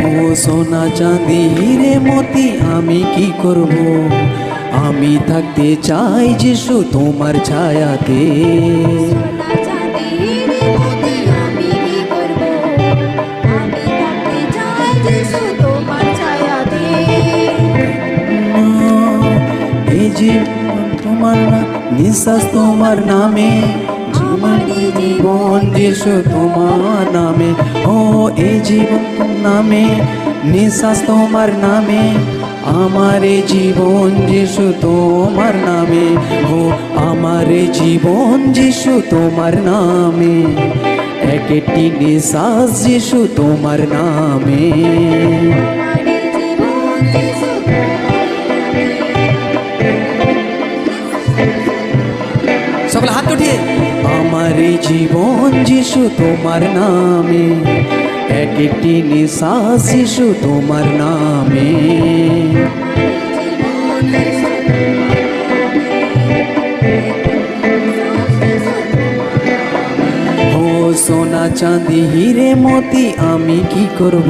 ও সোনা চাঁদি হিরে মতি আমি কি করব, আমি থাকতে চাই যিশু তোমার ছায়াতে। এই জীবন তোমার নিঃশ্বাস তোমার নামে, জীবন যিশু তোমার নামে। ও এই জীবন নামে, নিঃশ্বাস তোমার নামে, আমার এই জীবন যিশু তোমার নামে। ও আমার এই জীবন যিশু তোমার নামে, এক একটি নিঃশ্বাস যিশু তোমার নামে। সকলে হাত উঠিয়ে, আমার এই জীবন যিশু তোমার নামে, এক একটি নিঃশ্বাস যিশু তোমার নামে। ও সোনা চাঁদি হিরে মতি আমি কি করব,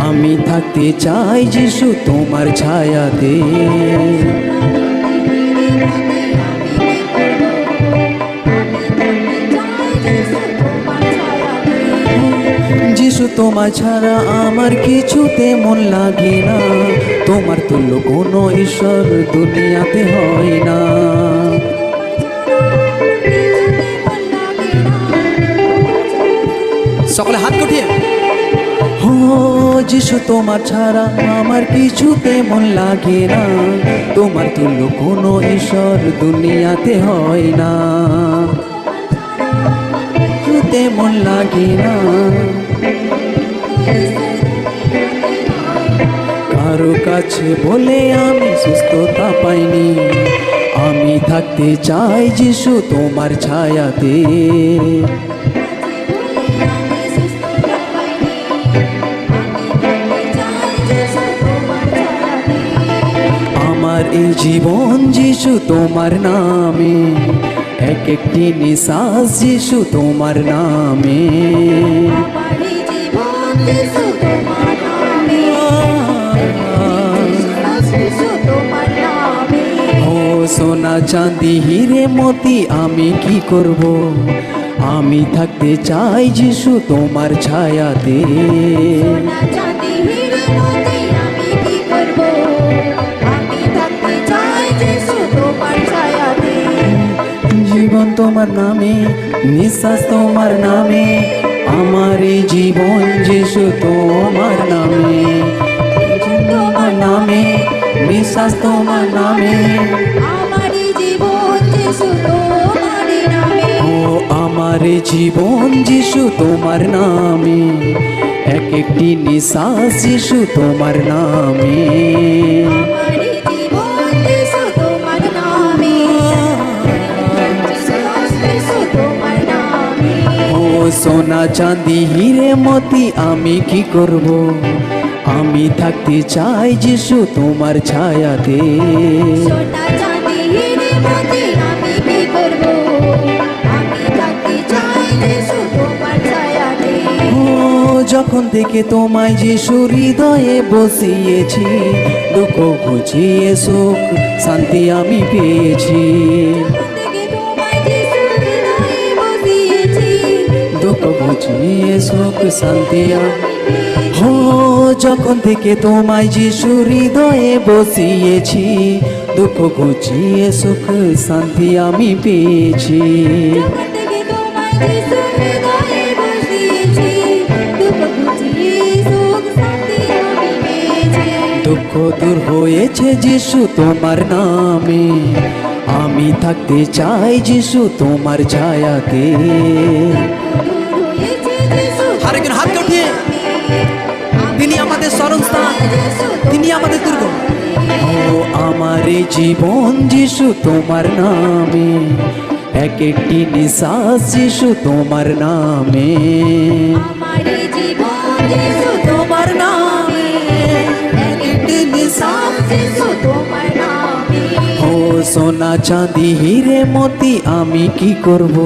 আমি থাকতে চাই যিশু তোমার ছায়াতে। যিশু তোমার ছাড়া আমার কিছুতে মন লাগে না, তোমার তুল্য কোনো ঈশ্বর দুনিয়াতে হয় না। সকলে হাত উঠিয়ে, ও যিশু তোমার ছাড়া আমার কিছুতে মন লাগে না, তোমার তুল্য কোনো ঈশ্বর দুনিয়াতে হয় না। মন লাগে না, কারো কাছে বলে আমি সুস্থতা পাইনি, আমি থাকতে চাই যিশু তোমার ছায়াতে। আমার এই জীবন যিশু তোমার নামে, এক একটি নিঃশ্বাস যিশু তোমার নামে। ও সোনা চাঁদি হিরে মতি আমি কি করব, আমি থাকতে চাই যিশু তোমার ছায়াতে। জীবন তোমার নামে, নিঃশ্বাস তোমার নামে, আমার এই জীবন যিশু তোমার নামে। তোমার নামে, নিঃশ্বাস তোমার নামে, আমার জীবন যিশু তোমার নামে। ও আমার এই জীবন যিশু তোমার নামে, এক একটি নিঃশ্বাস যিশু তোমার নামে। সোনা চাঁদি হিরে মতি আমি কি করব, আমি থাকতে চাই যিশু তোমার ছায়াতে। সোনা চাঁদি হিরে মতি আমি কি করব, আমি থাকতে চাই যিশু তোমার ছায়াতে। ও যখন থেকে তোমায় যিশু হৃদয়ে বসিয়েছি, দুঃখ ঘুচিয়ে সুখ শান্তি আমি পেয়েছি। দুঃখ ঘুচিয়ে সুখ শান্তি হো, যখন থেকে তোমায় যিশু হৃদয়ে বসিয়েছি, দুঃখ ঘুচিয়ে সুখ শান্তি আমি পেয়েছি। দুঃখ দূর হয়েছে যিশু তোমার নামে, আমি থাকতে চাই যিশু তোমার ছায়াতে। আরেকজন হাত উঠিয়ে, তিনি আমাদের শরণস্থান, তিনি আমাদের দুর্গ। ও আমার এই জীবন যিশু তোমার নামে, এক একটি নিঃশ্বাস যিশু তোমার নামে। তোমার নামে, এক একটি নিঃশ্বাস যিশু তোমার নামে। ও সোনা চাঁদি হিরে মতি আমি কি করব,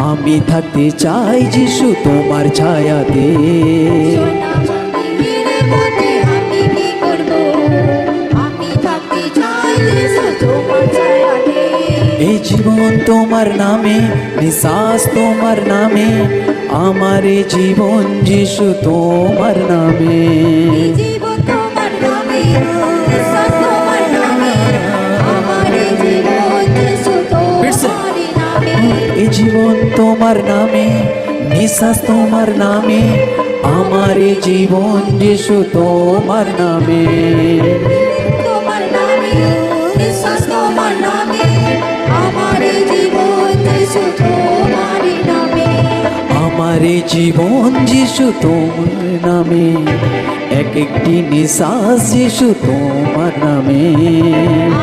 আমি থাকতে চাই যিশু তোমার ছায়াতে। নিঃশ্বাস তোমার নামে, আমার এ জীবন যিশু তোমার নামে। এই জীবন তোমার নামে, নিঃশ্বাস তোমার নামে, আমার এই জীবন যিশু তোমারই নামে। এ জীবন তোমার নামে, নিঃশ্বাস তোমার নামে, আমার এ জীবন যিশু তোমার নামে। তোমার নামে, নিঃশ্বাস তোমার নামে, আমার এই জীবন যিশু তোমারই নামে। আমার এ জীবন যিশু তোমার নামে, এক একটি নিঃশ্বাস যিশু তোমার নামে।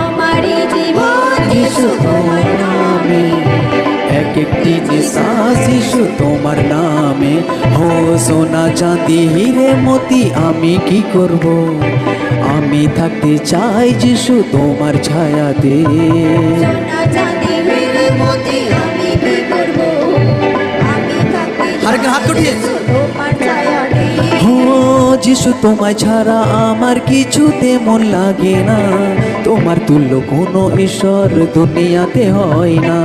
আমার এই জীবন যিশু তোমার নামে, এক একটি নিঃশ্বাস যিশু তোমার নামে। ও সোনা চাঁদি হিরে মতি আমি কি করব, আমি থাকতে চাই যিশু তোমার ছায়াতে। সোনা চাঁদি হীরে মতি আমি কি করব, আমি থাকতে আরেকজন হাত উঠিয়ে। যিশু তোমার ছায়াতে। ও যিশু তোমায় ছাড়া আমার কিছুতে মন লাগে না, তোমার তুল্য কোনো ঈশ্বর দুনিয়াতে হয় না।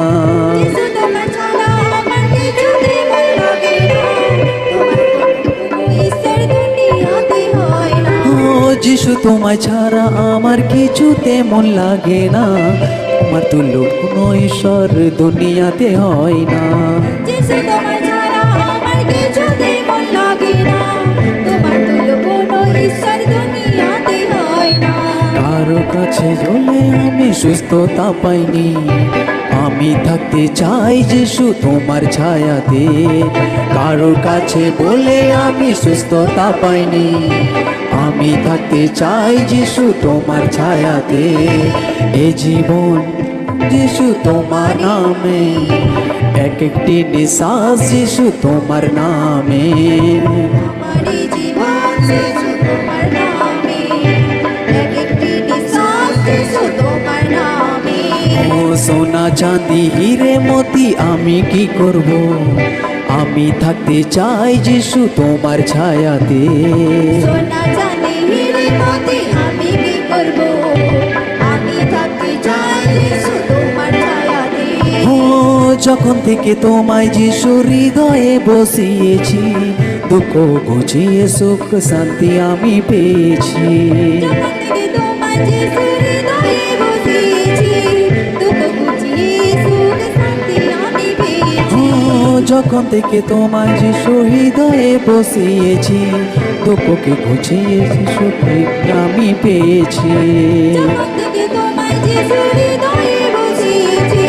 যিশু তোমার ছাড়া আমার কিছুতে মন লাগে না, তোমার কোনো ঈশ্বর দুনিয়াতে হয় না। ও যিশু তোমায় ছাড়া আমার কিছুতে মন লাগে না, তোমার তুল্য কোনো ঈশ্বর দুনিয়াতে হয় না। যিশু তোমার ছাড়া আমার কিছুতে মন লাগে না, তোমার তুল্য কোনো ঈশ্বর দুনিয়াতে হয় না। কারো কাছে গেলে আমি সুস্থতা পাইনি, আমি থাকতে চাই যিশু তোমার ছায়াতে। কারোর কাছে বলে আমি সুস্থতা পাইনি, আমি থাকতে চাই যিশু তোমার ছায়াতে। এ জীবন যিশু তোমার নামে, এক একটি নিঃশ্বাস যিশু তোমার নামে। আমার এই জীবন যিশু তোমার নামে, এক একটি নিঃশ্বাস যিশু তোমার নামে। ও সোনা চাঁদি হিরে মতি আমি কি করব, আমি থাকতে চাই যিশু তোমার ছায়াতে। সোনা চাঁদি হীরে মতি আমি কি করব, আমি থাকতে চাই যিশু তোমার ছায়াতে। ও যখন থেকে তোমায় যিশু হৃদয়ে বসিয়েছি, দুঃখ ঘুচিয়ে সুখ শান্তি আমি পেয়েছি। যখন থেকে তোমার যিশু হৃদয়ে বসিয়েছি, দুঃখ ঘুচিয়ে সুখ শান্তি আমি পেয়েছি। ও যখন থেকে তোমায় যিশু হৃদয়ে বসিয়েছি, দুঃখকে ঘুচিয়েছি সুখে আমি পেয়েছি। যখন থেকে তোমার যিশু হৃদয়ে বসিয়েছি,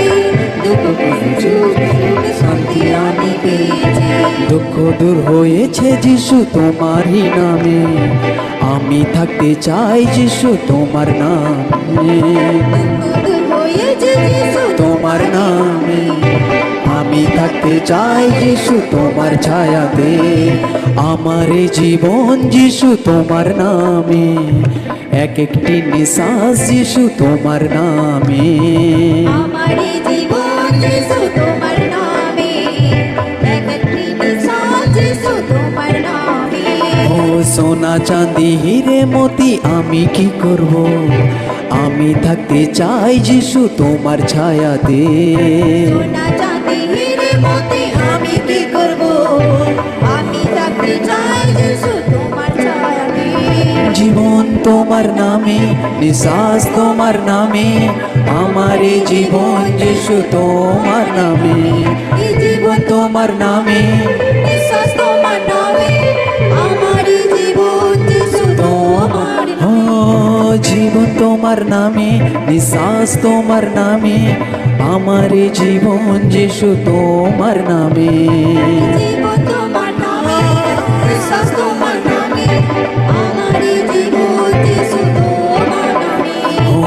দুঃখ ঘুচিয়ে সুখ শান্তি আমি পেয়েছি। দুঃখ দূর হয়েছে যিশু তোমারই নামে, আমি থাকতে চাই যিশু তোমার নামে। দূর হয়েছে যিশু তোমার নামে আমি থাকতে চাই যিশু তোমার ছায়াতে। আমার এ জীবন যিশু তোমার নামে, এক একটি নিঃশ্বাস যিশু তোমার নামে। আমার এই জীবন যিশু তোমার নামে, এক একটি নিঃশ্বাস যিশু তোমার নামে। ও সোনা চাঁদি হিরে মতি আমি কি করব, আমি থাকতে চাই যিশু তোমার ছায়াতে। সোনা চাঁদি হীরে মতি আমি কি করব, আমি থাকতে চাই যিশু তোমার ছায়াতে। জীবন তোমার নামে, নিঃশ্বাস তোমার নামে, আমার এ জীবন যিশু তোমার নামে। এই জীবন তোমার নামে, নিঃশ্বাস তোমার নামে, আমার এই জীবন যিশু তোমার ও জীবন তোমার নামে, নিঃশ্বাস তোমার নামে, আমার এ জীবন যিশু তোমার নামে। জীবন তোমার নামে, নিঃশ্বাস তোমার নামে, আমার এই জীবন যিশু তোমার নামে। ও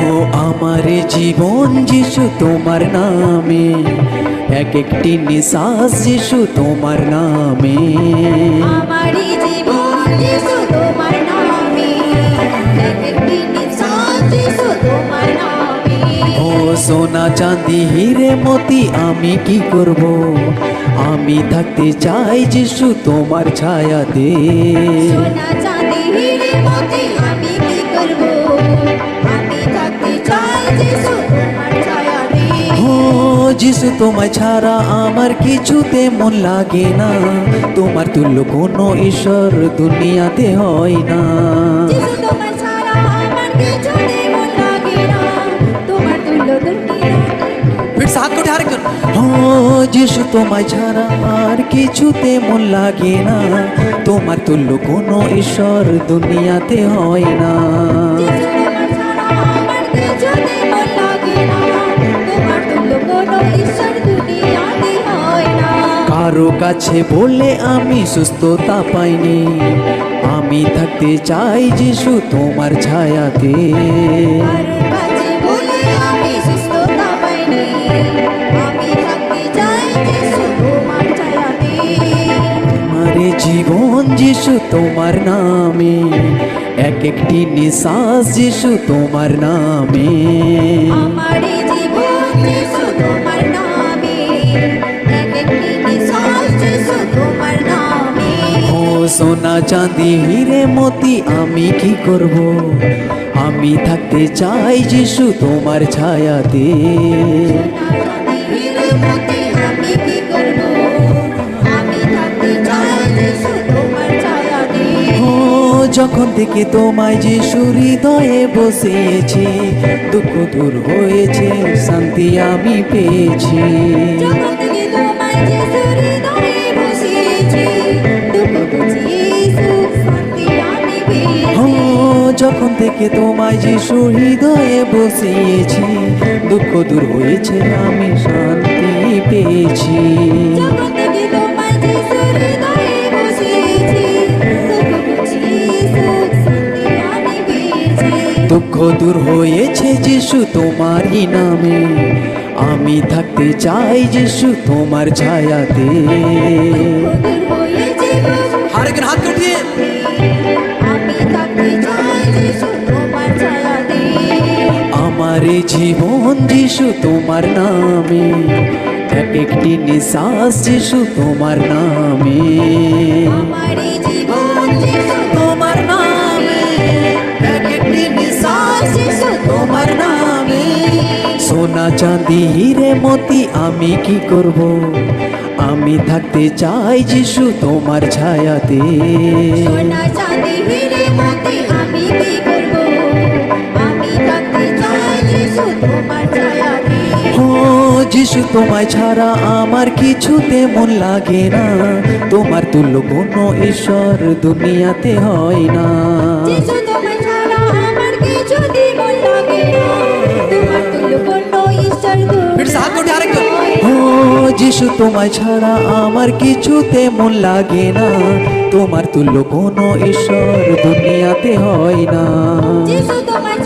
আমার এ জীবন যিশু তোমার নামে, এক একটি নিঃশ্বাস যিশু তোমার নামে। আমার এই জীবন যিশু তোমার নামে, এক একটি নিঃশ্বাস যিশু তোমার নামে। ও সোনা চাঁদি হিরে মতি আমি কি করব, আমি থাকতে চাই যিশু তোমার ছায়াতে। সোনা চাঁদি হীরে মতি আমি কি করব, আমি থাকতে চাই যিশু তোমার ছায়াতে। ও যিশু তোমায় ছাড়া আমার কিছুতে মন লাগে না, তোমার তুল্য কোনো ঈশ্বর দুনিয়াতে হয় না। যিশু তোমার ছাড়া আমার কিছুতে মন লাগে না, তোমার তুল্য দুনিয়াতে। फिर से हाथ को उठा रखे हो, যিশু তোমায় ছাড়া আর কিছুতে মন লাগে না, তোমার তুল্য কোনো ঈশ্বর দুনিয়াতে হয় না। যিশু তোমার ছাড়া আমার কিছুতে মন লাগে না, তোমার তুল্য কোনো ঈশ্বর দুনিয়াতে হয় না। কারো কাছে বলে আমি সুস্থতা পাইনি, আমি থাকতে চাই যিশু তোমার ছায়াতে। কারোর কাছে বলে আমি সুস্থতা পাইনি, আমি থাকতে চাই যিশু তোমার ছায়াতে। আমারে জীবন যিশু তোমার নামে, এক একটি নিঃশ্বাস যিশু তোমার নামে। আমার এই জীবন যিশু তোমার নামে, এক একটি নিঃশ্বাস যিশু তোমার নামে। ও সোনা চাঁদি হিরে মতি আমি কি করব, আমি থাকতে চাই যিশু তোমার ছায়াতে। সোনার মতি আমি কি করব, আমি থাকতে চাই যিশু তোমার ছায়াতে। ও যখন থেকে তোমায় যিশু হৃদয়ে বসিয়েছি, দুঃখ দূর হয়েছে, শান্তি আমি পেয়েছি। যখন থেকে তোমার যিশু হৃদয়ে বসিয়েছি, দুঃখ বুঝিয়ে সুখ শান্তি আমি ও পেয়েছি। যখন থেকে তোমায় যিশু হৃদয়ে বসিয়েছি, দুঃখ দূর হয়েছে, আমি শান্তি পেয়েছি। যখন থেকে তোমার যিশু হৃদয়ে বসিয়েছি, দুঃখ বুঝিয়ে সুখ শান্তি আমি পেয়েছি। দুঃখ দূর হয়েছে যিশু তোমারই নামে, আমি থাকতে চাই যিশু তোমার ছায়াতে। দূর হয়েছে আর একজন হাত উঠিয়ে, আমি থাকতে চাই যিশু তোমার ছায়াতে। আমার এই জীবন যিশু তোমার নামে, এক একটি নিঃশ্বাস যিশু তোমার নামে। আমার এই জীবন যিশু তোমার নামে, এক একটি নিঃশ্বাস যিশু তোমার নামে। সোনা চাঁদি হিরে মতি আমি কি করব, আমি থাকতে চাই যিশু তোমার ছায়াতে। সোনা চাঁদি হিরে মতি আমি কি করব, আমি থাকতে চাই যিশু তোমার ছায়াতে। ও যিশু তোমায় ছাড়া আমার কিছুতে মন লাগে না, তোমার তুল্য কোনো ঈশ্বর দুনিয়াতে হয় না। যিশু তোমার ছাড়া আমার কিছুতে মন লাগে না, তোমার তুল্য কোনো ঈশ্বর দুনিয়াতে হয় না। ও যিশু তোমায় ছাড়া আমার কিছুতে মন লাগে না, তোমার তুল্য কোনো ঈশ্বর দুনিয়াতে হয় না। যিশু তোমার